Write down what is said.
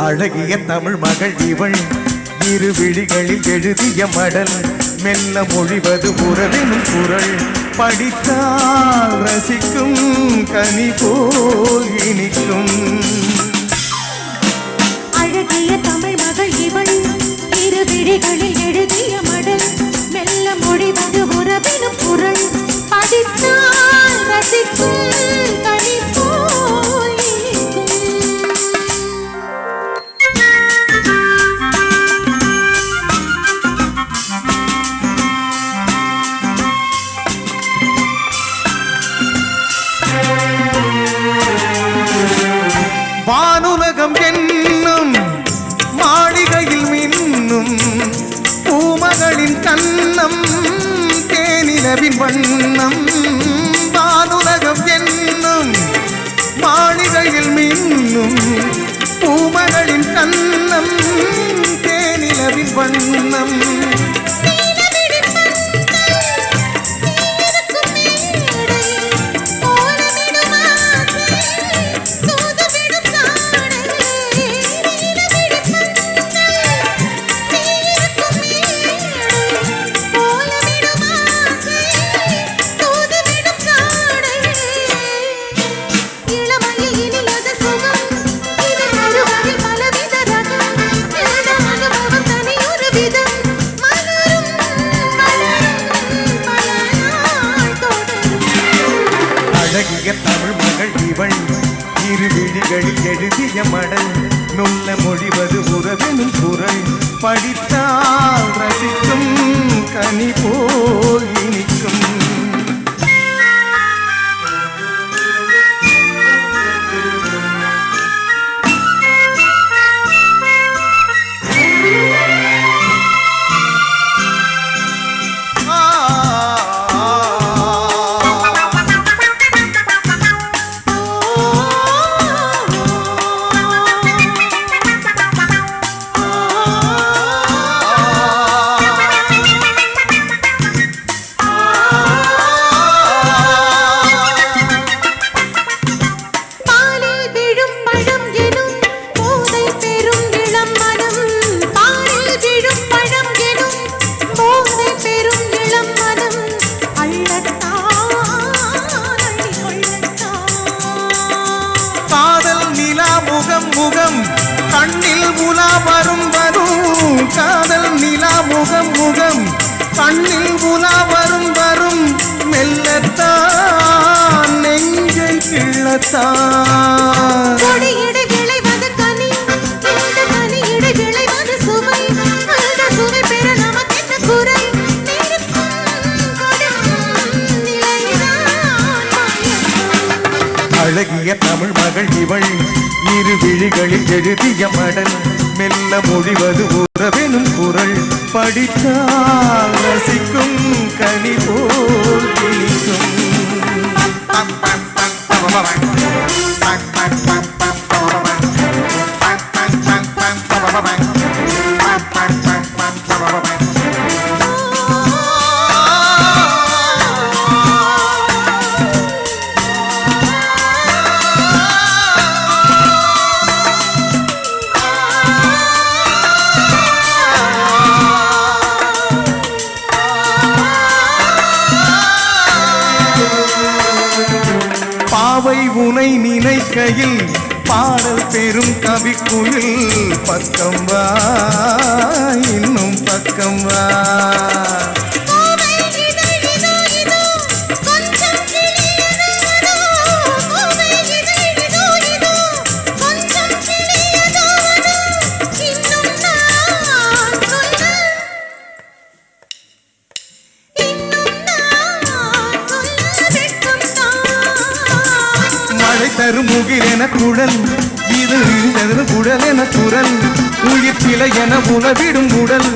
அழகிய தமிழ் மகள் இவள் இரு விழிகளில் எழுதிய மடல் மெல்ல மொழிவது உறவெனும் குரல் படித்தால் ரசிக்கும் கனி போல் இனிக்கும் அழகிய தமிழ் மகள் இவள் இரு விழிகளில் எழுதிய மடல் மெல்ல மொழிவது உறவெனும் குரல் படித்தால் ரசிக்கும் கனி போல் இனிக்கும். வானுலகம் என்னும் மாளிகையில் மின்னும் பூமகளின் கண்ணம் தேனிலவின் வண்ணம் வானுலகம் என்னும் மாளிகையில் மின்னும் பூமகளின் கண்ணம் தேனிலவின் வண்ணம் அழகிய தமிழ் மகள் இவள் இரு விழிகளில் எழுதிய மடல் நுள்ள மொழிவது உறவெனும் குரல் படித்தால் ரசிக்கும் கனி போல் இனிக்கும் முகம் கண்ணில் உலா வரும் வரும் காதல் நிலா முகம் முகம் கண்ணில் உலா வரும் வரும் மெல்லத்தான் நெஞ்சை கிள்ளத்தான் அழகிய தமிழ் மகள் இவள் இரு விழிகளில் எழுதிய மடல் மெல்ல மொழிவது உறவெனும் குரல் படித்தால் ரசிக்கும் கனி போல் இனிக்கும் பாவை உனை நினைக்கையில் பாடல் பெரும் கவிக்குயில் பக்கம் வா இன்னும் பக்கம் வா தரும் முகில் என குழல் இது குழல் என குரல் உயிர் சிலை என உலவிடும் உடல்